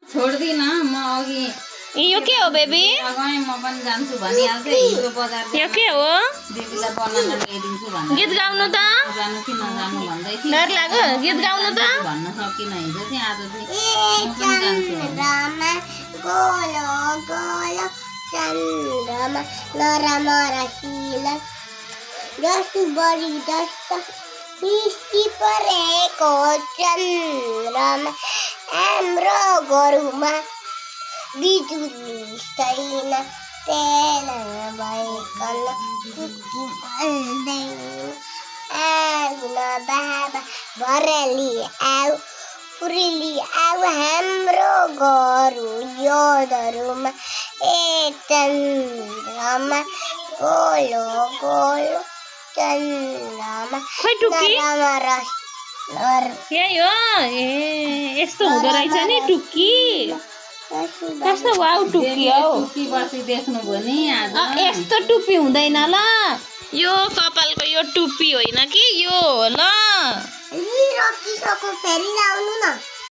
छोड्दिन म अघि यो के हो बेबी अगाइ म पनि जान्छु भनिहाल्थे हिजो बजार यो के हो बेबीलाई बनाउन ल्याइदिन्छु भन्दै गीत गाउनु त जानु कि नजानु भन्दै थिए डर लाग्यो गीत गाउनु त भन्न सकिन हिजो चाहिँ आज चाहिँ म पनि जान्छु चन्द्रमा गोलो गोलो चन्द्रमा नरामा रसिला रसुबरी जस्तो मिसी परेको चन्द्रमा हाम्रो गोरुमा बिजुली छैन तेल भइकन चुकी बल्दैन आउन बाबा भरली आऊ पुरीली आऊ हाम्रो गोरु योधहरूमा ए चन्द्रमा गोलो गोलो चन्द्रमा खै टुक्की नरामा रस यही हो ए यस्तो हुँदो रहेछ नि टुक्की कस्तो वाउ टुक्की हौ टुक्की बत्ती देख्नुभयो नि आज यस्तो टुप्पी हुँदैन ल यो कपालको यो टुप्पी होइन कि यो हो ल रोकिसक्यो फेरि लाउनु न